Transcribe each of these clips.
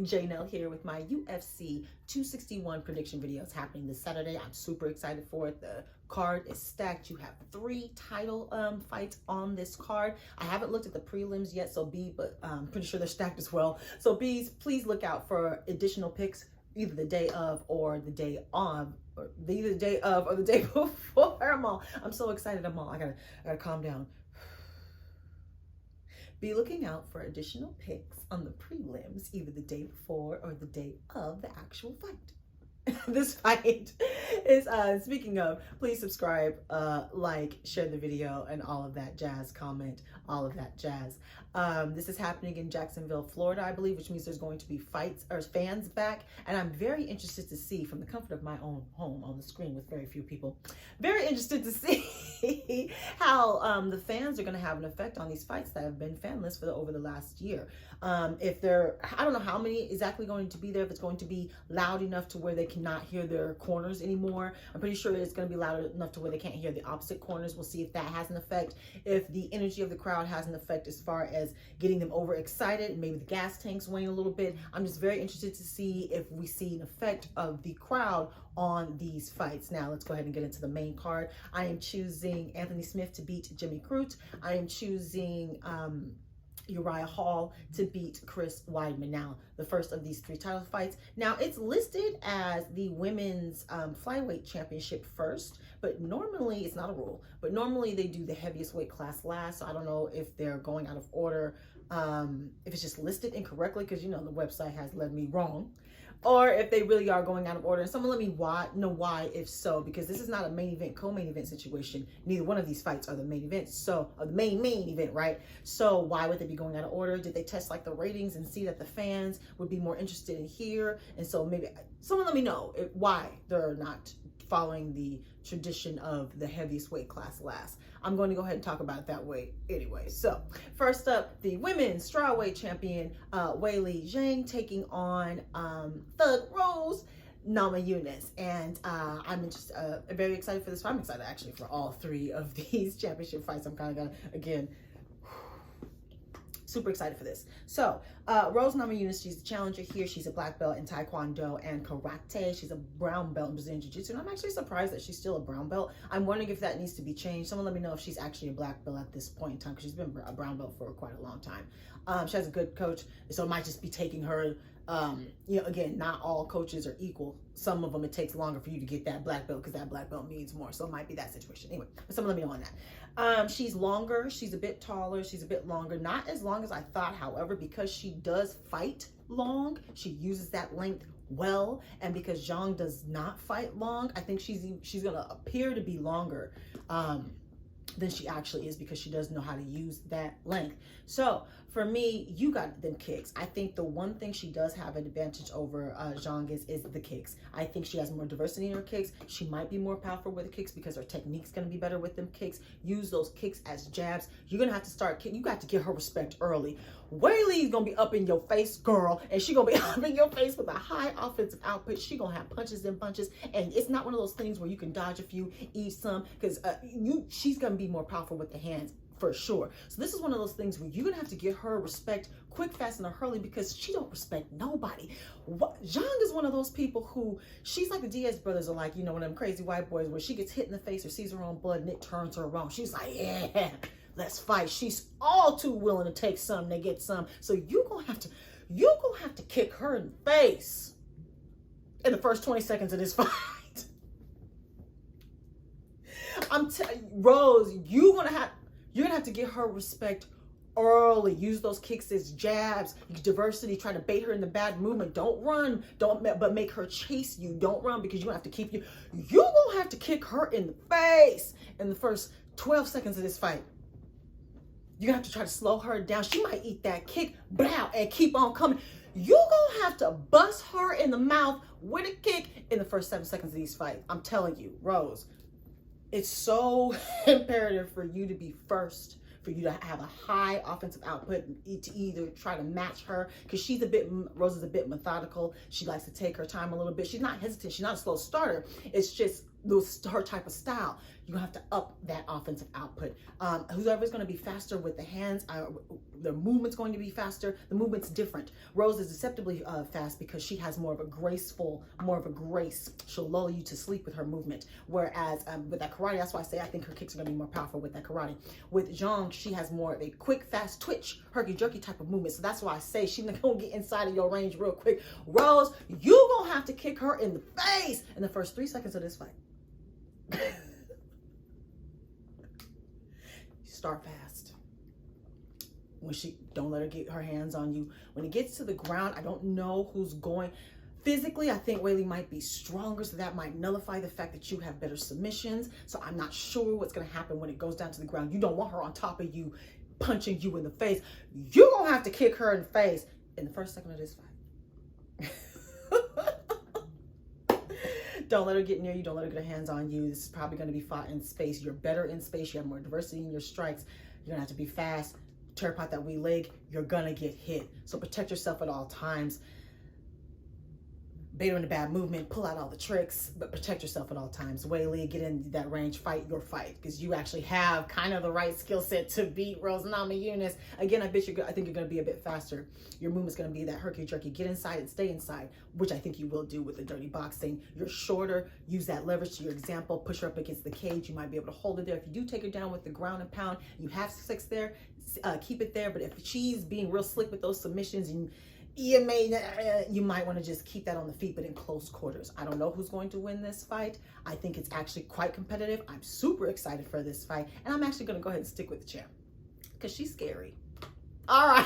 Janelle here with my UFC 261 prediction videos happening this Saturday. I'm super excited for it. The card is stacked. You have 3 title fights on this card. I haven't looked at the prelims yet, so but I'm pretty sure they're stacked as well. So please look out for additional picks either the day of or the day on, or either the day of or the day before. I'm so excited. I gotta calm down. Be looking out for additional picks on the prelims, either the day before or the day of the actual fight. This fight is, speaking of, please subscribe, like, share the video, and all of that jazz, comment, all of that jazz. This is happening in Jacksonville, Florida, I believe, which means there's going to be fights or fans back. And I'm very interested to see, from the comfort of my own home on the screen with very few people, very interested to see how the fans are going to have an effect on these fights that have been fanless for over the last year. If they're, I don't know how many exactly going to be there, if it's going to be loud enough to where they cannot hear their corners anymore. I'm pretty sure it's going to be loud enough to where they can't hear the opposite corners. We'll see if that has an effect, if the energy of the crowd has an effect as far as getting them overexcited, and maybe the gas tanks wane a little bit. I'm just very interested to see if we see an effect of the crowd on these fights. Now let's go ahead and get into the main card. I am choosing Anthony Smith to beat Jimmy Crute. I am choosing Uriah Hall to beat Chris Weidman. Now, the first of these 3 title fights. Now, it's listed as the women's flyweight championship first, but normally, it's not a rule, but normally they do the heaviest weight class last. So I don't know if they're going out of order, if it's just listed incorrectly, because, you know, the website has led me wrong, or if they really are going out of order. And someone let me know why, if so, because this is not a main event, co-main event situation. Neither one of these fights are the main event, so, or the main event, right? So why would they be going out of order? Did they test like the ratings and see that the fans would be more interested in here? And so maybe someone let me know why they're not following the tradition of the heaviest weight class last. I'm going to go ahead and talk about it that way anyway. So first up, the women's strawweight champion, Weili Zhang, taking on Thug Rose Namajunas. And I'm very excited for this fight. I'm excited actually for all 3 of these championship fights. I'm kind of gonna, again, super excited for this. So Rose Namajunas, she's the challenger here. She's a black belt in Taekwondo and Karate. She's a brown belt in Brazilian Jiu-Jitsu. And I'm actually surprised that she's still a brown belt. I'm wondering if that needs to be changed. Someone let me know if she's actually a black belt at this point in time, because she's been a brown belt for quite a long time. She has a good coach, so it might just be taking her, you know, again, not all coaches are equal. Some of them, it takes longer for you to get that black belt because that black belt means more. So it might be that situation. Anyway, someone let me know on that. She's longer. She's a bit taller. She's a bit longer. Not as long as I thought, however, because she does fight long. She uses that length well. And because Zhang does not fight long, I think she's going to appear to be longer than she actually is, because she does know how to use that length. So for me, you got them kicks. I think the one thing she does have an advantage over Zhang is the kicks. I think she has more diversity in her kicks. She might be more powerful with the kicks because her technique's going to be better with them kicks. Use those kicks as jabs. You're going to have to start kicking. You got to get her respect early. Weili's going to be up in your face, girl, and she going to be up in your face with a high offensive output. She going to have punches and punches, and it's not one of those things where you can dodge a few, eat some, because she's going to be more powerful with the hands, for sure. So this is one of those things where you're gonna have to get her respect quick, fast, and a hurry, because she don't respect nobody. Zhang is one of those people who, she's like the Diaz brothers are like, you know, one of them crazy white boys where she gets hit in the face or sees her own blood and it turns her wrong. She's like, yeah, let's fight. She's all too willing to take some to get some. So you're gonna have to kick her in the face in the first 20 seconds of this fight. Rose, you're gonna have to get her respect early. Use those kicks as jabs. Diversity. Try to bait her in the bad movement. Don't run. But make her chase you. Don't run, because you're gonna have to keep you're gonna have to kick her in the face in the first 12 seconds of this fight. You're gonna have to try to slow her down. She might eat that kick, blow, and keep on coming. You're gonna have to bust her in the mouth with a kick in the first 7 seconds of these fights. I'm telling you, Rose. It's so imperative for you to be first, for you to have a high offensive output, to either try to match her, because Rose is a bit methodical. She likes to take her time a little bit. She's not hesitant. She's not a slow starter. It's just her type of style, you have to up that offensive output. Whoever's going to be faster with the hands, their movement's going to be faster. The movement's different. Rose is deceptively fast because she has more of a grace. She'll lull you to sleep with her movement. Whereas with that karate, that's why I say I think her kicks are going to be more powerful with that karate. With Zhang, she has more of a quick, fast twitch, herky-jerky type of movement. So that's why I say she's not going to get inside of your range real quick. Rose, you going to have to kick her in the face in the first 3 seconds of this fight. Start fast. Don't let her get her hands on you. When it gets to the ground, I don't know who's going. Physically, I think Weili might be stronger, so that might nullify the fact that you have better submissions. So I'm not sure what's going to happen when it goes down to the ground. You don't want her on top of you, punching you in the face. You're going to have to kick her in the face in the first second of this fight. Don't let her get near you. Don't let her get her hands on you. This is probably going to be fought in space. You're better in space. You have more diversity in your strikes. You're going to have to be fast. Tear apart that weak leg. You're going to get hit. So protect yourself at all times. Bait her in a bad movement. Pull out all the tricks, but protect yourself at all times. Weili, get in that range. Fight your fight, because you actually have kind of the right skill set to beat Rose Namajunas. Again, I think you're going to be a bit faster. Your movement's going to be that herky-jerky. Get inside and stay inside, which I think you will do with the dirty boxing. You're shorter. Use that leverage to your example. Push her up against the cage. You might be able to hold her there. If you do take her down with the ground and pound, you have 6 there. Keep it there. But if she's being real slick with those submissions, and you might want to just keep that on the feet, but in close quarters. I don't know who's going to win this fight. I think it's actually quite competitive. I'm super excited for this fight, and I'm actually going to go ahead and stick with the champ because she's scary. All right.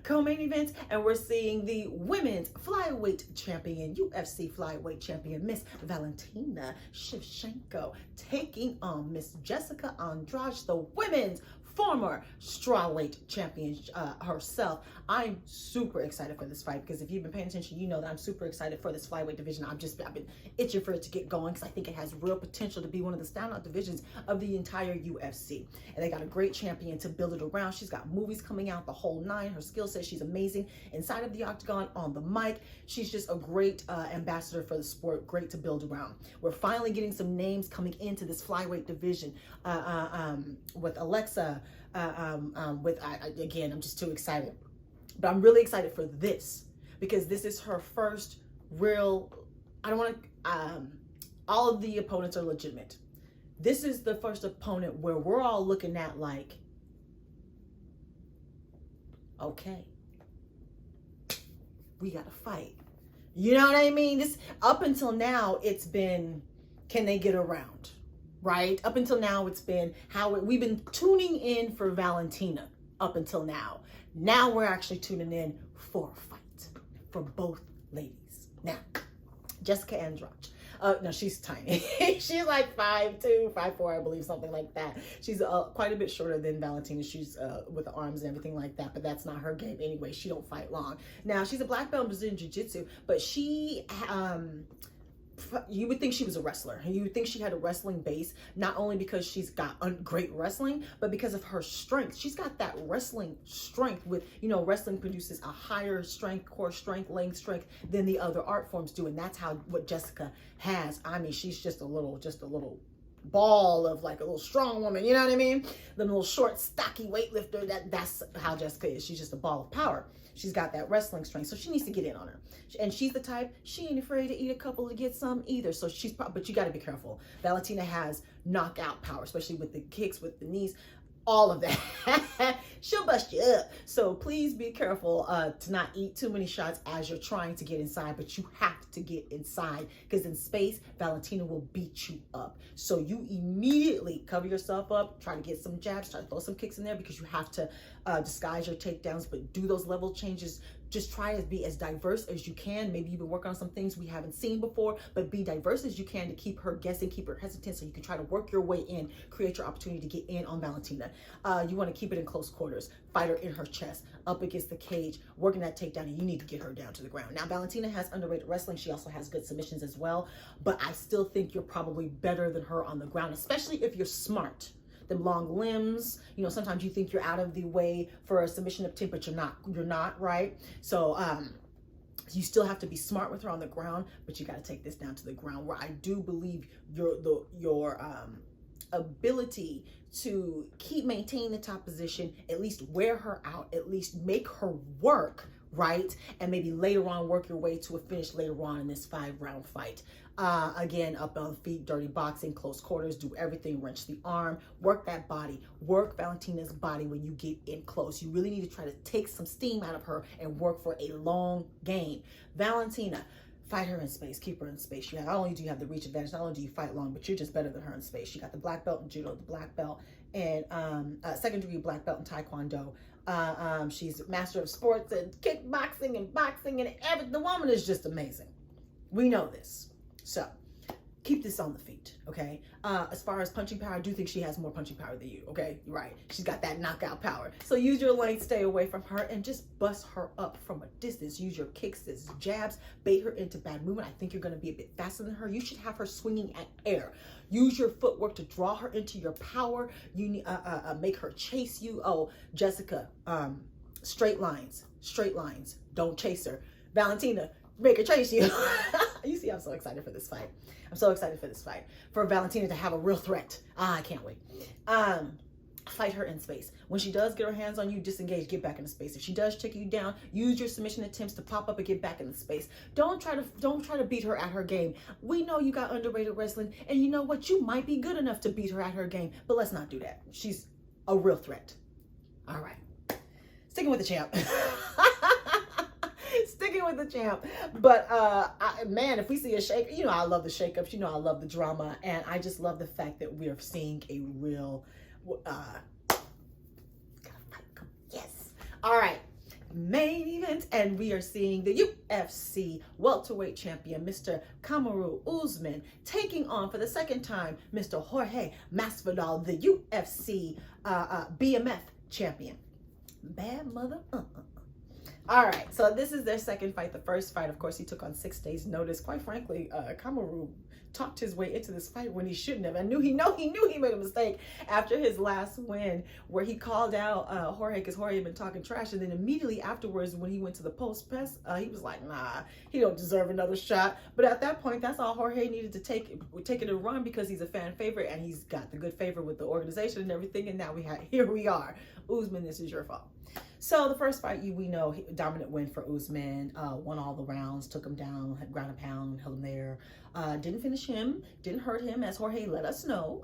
Co-main event, and we're seeing the women's flyweight champion, UFC flyweight champion, Miss Valentina Shevchenko, taking on Miss Jessica Andrade, the women's former strawweight champion herself. I'm super excited for this fight because if you've been paying attention, you know that I'm super excited for this flyweight division. I've been itching for it to get going because I think it has real potential to be one of the standout divisions of the entire UFC. And they got a great champion to build it around. She's got movies coming out, the whole 9. Her skill set, she's amazing inside of the octagon, on the mic. She's just a great ambassador for the sport, great to build around. We're finally getting some names coming into this flyweight division with Alexa. Again, I'm just too excited. But I'm really excited for this because this is her first real, all of the opponents are legitimate. This is the first opponent where we're all looking at like, okay, we got to fight. You know what I mean? This, up until now, it's been, can they get around? Right? Up until now, it's been we've been tuning in for Valentina up until now. Now we're actually tuning in for a fight for both ladies. Now, Jessica Andrade. No, she's tiny. She's like 5'2", 5'4", I believe, something like that. She's quite a bit shorter than Valentina. She's with the arms and everything like that, but that's not her game anyway. She don't fight long. Now, she's a black belt in Brazilian Jiu-Jitsu, but she you would think she was a wrestler. You would think she had a wrestling base, not only because she's got great wrestling, but because of her strength. She's got that wrestling strength with, wrestling produces a higher strength, core strength, length strength than the other art forms do. And that's what Jessica has. I mean, she's just a little ball of like a little strong woman. You know what I mean? The little short, stocky weightlifter, that's how Jessica is. She's just a ball of power. She's got that wrestling strength, so she needs to get in on her. And she's the type, she ain't afraid to eat a couple to get some either. So but you got to be careful. Valentina has knockout power, especially with the kicks, with the knees, all of that. She'll bust you up. So please be careful to not eat too many shots as you're trying to get inside, but you have to get inside because in space, Valentina will beat you up. So you immediately cover yourself up, try to get some jabs, try to throw some kicks in there because you have to disguise your takedowns, but do those level changes. Just try to be as diverse as you can. Maybe even work on some things we haven't seen before, but be diverse as you can to keep her guessing, keep her hesitant, so you can try to work your way in, create your opportunity to get in on Valentina. You want to keep it in close quarters, fight her in her chest, up against the cage, working that takedown, and you need to get her down to the ground. Now, Valentina has underrated wrestling. She also has good submissions as well, but I still think you're probably better than her on the ground, especially if you're smart. Them long limbs, sometimes you think you're out of the way for a submission of 10, but you're not, right? So You still have to be smart with her on the ground, but you got to take this down to the ground, where I do believe your ability to maintain the top position, at least wear her out, at least make her work, right? And maybe later on work your way to a finish later on in this 5-round fight. Again, up on the feet, dirty boxing, close quarters, do everything, wrench the arm, work that body, work Valentina's body when you get in close. You really need to try to take some steam out of her and work for a long game. Valentina, fight her in space, keep her in space. Not only do you have the reach advantage, not only do you fight long, but you're just better than her in space. You got the black belt in judo, the black belt, and second degree black belt in taekwondo. She's master of sports and kickboxing and boxing and everything. The woman is just amazing. We know this. So keep this on the feet, okay? As far as punching power, I do think she has more punching power than you, okay? You're right. She's got that knockout power. So use your length, stay away from her, and just bust her up from a distance. Use your kicks as jabs, bait her into bad movement. I think you're going to be a bit faster than her. You should have her swinging at air. Use your footwork to draw her into your power. You need make her chase you. Oh, Jessica, straight lines. Don't chase her. Valentina, make her chase you. You see, I'm so excited for this fight. I'm so excited for this fight. For Valentina to have a real threat. I can't wait. Fight her in space. When she does get her hands on you, disengage, get back into space. If she does take you down, use your submission attempts to pop up and get back into space. Don't try to beat her at her game. We know you got underrated wrestling, and you know what? You might be good enough to beat her at her game, but let's not do that. She's a real threat. All right. Sticking with the champ. Sticking with the champ. But man, if we see a shake, you know I love the shakeups, you know I love the drama, and I just love the fact that we are seeing a real yes. All right. Main event, and we are seeing the UFC welterweight champion, Mr. Kamaru Usman, taking on for the second time Mr. Jorge Masvidal, the UFC BMF champion. Bad mother. All right, so this is their second fight. The first fight, of course, he took on 6 days' notice. Quite frankly, Kamaru talked his way into this fight when he shouldn't have. He knew he made a mistake after his last win, where he called out Jorge because Jorge had been talking trash, and then immediately afterwards, when he went to the post press, he was like, "Nah, he don't deserve another shot." But at that point, that's all Jorge needed to take it and run, because he's a fan favorite and he's got the good favor with the organization and everything. And now here we are, Usman. This is your fault. So the first fight, we know, dominant win for Usman, won all the rounds, took him down, had ground and pound, held him there, didn't finish him, didn't hurt him, as Jorge let us know.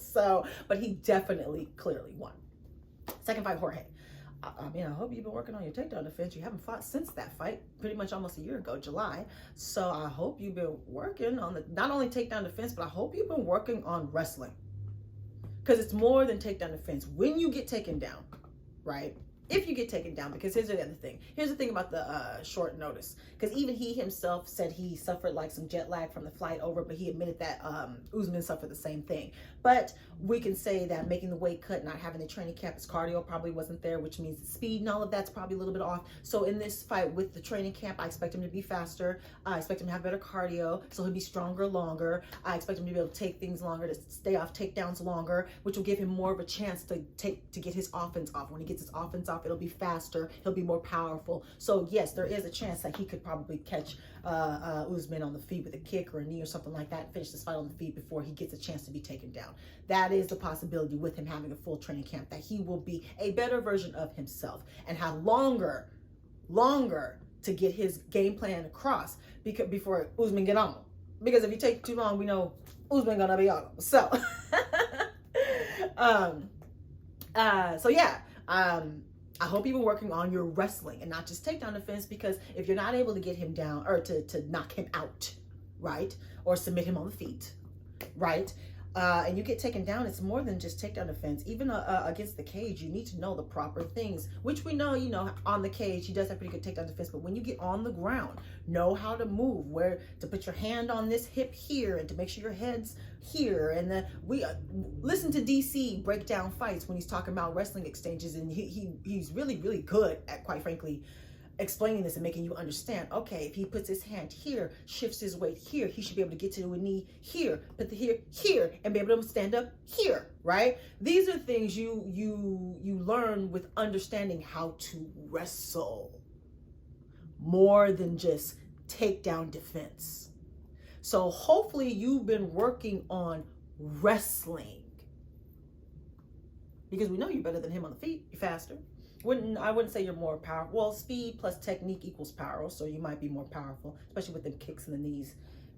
So, but he definitely, clearly won. Second fight, Jorge. I mean, I hope you've been working on your takedown defense. You haven't fought since that fight, pretty much almost a year ago, July. So I hope you've been working on not only takedown defense, but I hope you've been working on wrestling. Because it's more than takedown defense. When you get taken down, right? If you get taken down, because here's the other thing. Here's the thing about the short notice. Because even he himself said he suffered like some jet lag from the flight over, but he admitted that Usman suffered the same thing. But we can say that making the weight cut, not having the training camp, his cardio probably wasn't there, which means the speed and all of that's probably a little bit off. So in this fight with the training camp, I expect him to be faster. I expect him to have better cardio, so he'll be stronger longer. I expect him to be able to take things longer, to stay off takedowns longer, which will give him more of a chance to get his offense off. When he gets his offense off, it'll be faster, he'll be more powerful. So yes, there is a chance that he could probably catch Usman on the feet with a kick or a knee or something like that, and finish this fight on the feet before he gets a chance to be taken down. That is a possibility with him having a full training camp, that he will be a better version of himself and have longer to get his game plan across before Usman get on him. Because if you take too long, we know Usman gonna be on him. So so yeah, I hope you've been working on your wrestling and not just takedown defense, because if you're not able to get him down or to knock him out, right, or submit him on the feet, right, and you get taken down, it's more than just takedown defense. Even against the cage, you need to know the proper things, which we know, on the cage, he does have pretty good takedown defense. But when you get on the ground, know how to move, where to put your hand on this hip here, and to make sure your head's here. And we listen to DC break down fights when he's talking about wrestling exchanges, and he's really, really good at, quite frankly, explaining this and making you understand, okay, if he puts his hand here, shifts his weight here, he should be able to get to a knee here, put the here, and be able to stand up here, right? These are things you learn with understanding how to wrestle. more than just takedown defense. So hopefully you've been working on wrestling, because we know you're better than him on the feet. You're faster. I wouldn't say you're more powerful. Well, speed plus technique equals power, so you might be more powerful, especially with the kicks in the knees,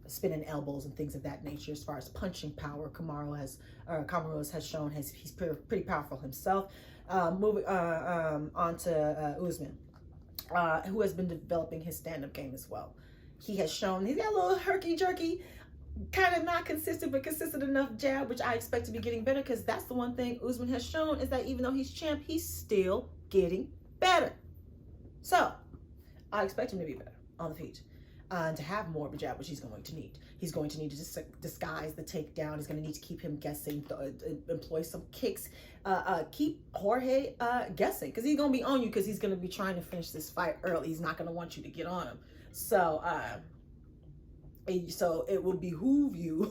spinning elbows and things of that nature. As far as punching power, Kamaru has shown he's pretty powerful himself. Moving on to Usman, who has been developing his stand-up game as well. He has shown he's got a little herky-jerky, kind of not consistent, but consistent enough jab, which I expect to be getting better, because that's the one thing Usman has shown, is that even though he's champ, he's still getting better. So I expect him to be better on the feet, and to have more of a jab, which he's going to need. He's going to need to disguise the takedown. He's going to need to keep him guessing, employ some kicks, keep Jorge guessing, because he's going to be on you, because he's going to be trying to finish this fight early. He's not going to want you to get on him. So it will behoove you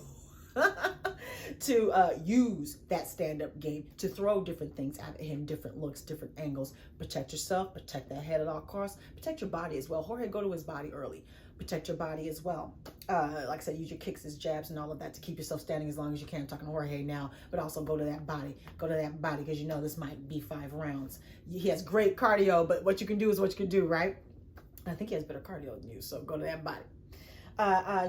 to use that stand-up game, to throw different things at him, different looks, different angles. Protect yourself, protect that head at all costs, protect your body as well. Jorge, go to his body early. Protect your body as well. Like I said, use your kicks, his jabs, and all of that to keep yourself standing as long as you can. I'm talking to Jorge now, but also go to that body. Go to that body, because you know this might be 5 rounds. He has great cardio, but what you can do is what you can do, right? I think he has better cardio than you, so go to that body.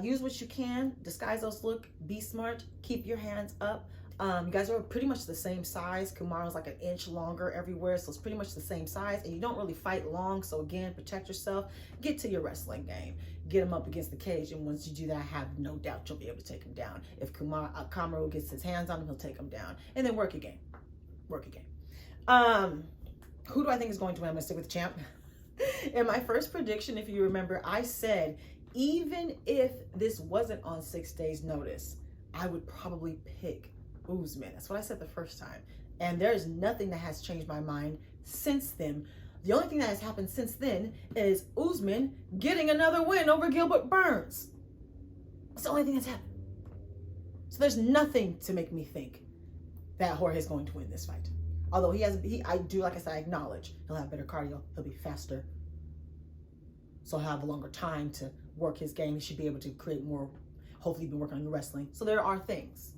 Use what you can, disguise those look, be smart, keep your hands up. You guys are pretty much the same size. Kamaru's like 1 inch longer everywhere, so it's pretty much the same size, and you don't really fight long. So again, protect yourself, get to your wrestling game, get him up against the cage, and once you do that, I have no doubt you'll be able to take him down. If Kamaru gets his hands on him, he'll take him down, and then work a game. Who do I think is going to win? I'm gonna stick with the champ. In my first prediction, if you remember, I said even if this wasn't on 6 days notice, I would probably pick Usman. That's what I said the first time. And there is nothing that has changed my mind since then. The only thing that has happened since then is Usman getting another win over Gilbert Burns. That's the only thing that's happened. So there's nothing to make me think that Jorge is going to win this fight. Although I do, like I said, I acknowledge he'll have better cardio, he'll be faster, so he'll have a longer time to work his game. He should be able to create more. Hopefully, be working on your wrestling. So there are things,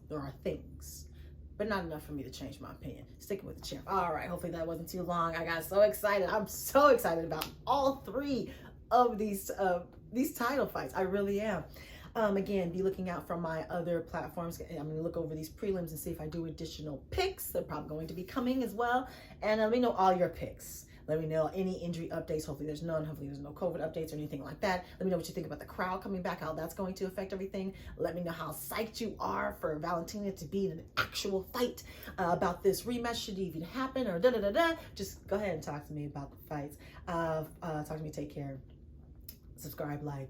but not enough for me to change my opinion. Sticking with the champ. All right, hopefully that wasn't too long. I got so excited. I'm so excited about all 3 of these title fights. I really am. Again, be looking out for my other platforms. I'm going to look over these prelims and see if I do additional picks. They're probably going to be coming as well. And let me know all your picks. Let me know any injury updates. Hopefully there's none. Hopefully there's no COVID updates or anything like that. Let me know what you think about the crowd coming back, how that's going to affect everything. Let me know how psyched you are for Valentina to be in an actual fight, about this rematch, should it even happen, or da-da-da-da. Just go ahead and talk to me about the fights. Talk to me, take care. Subscribe, like,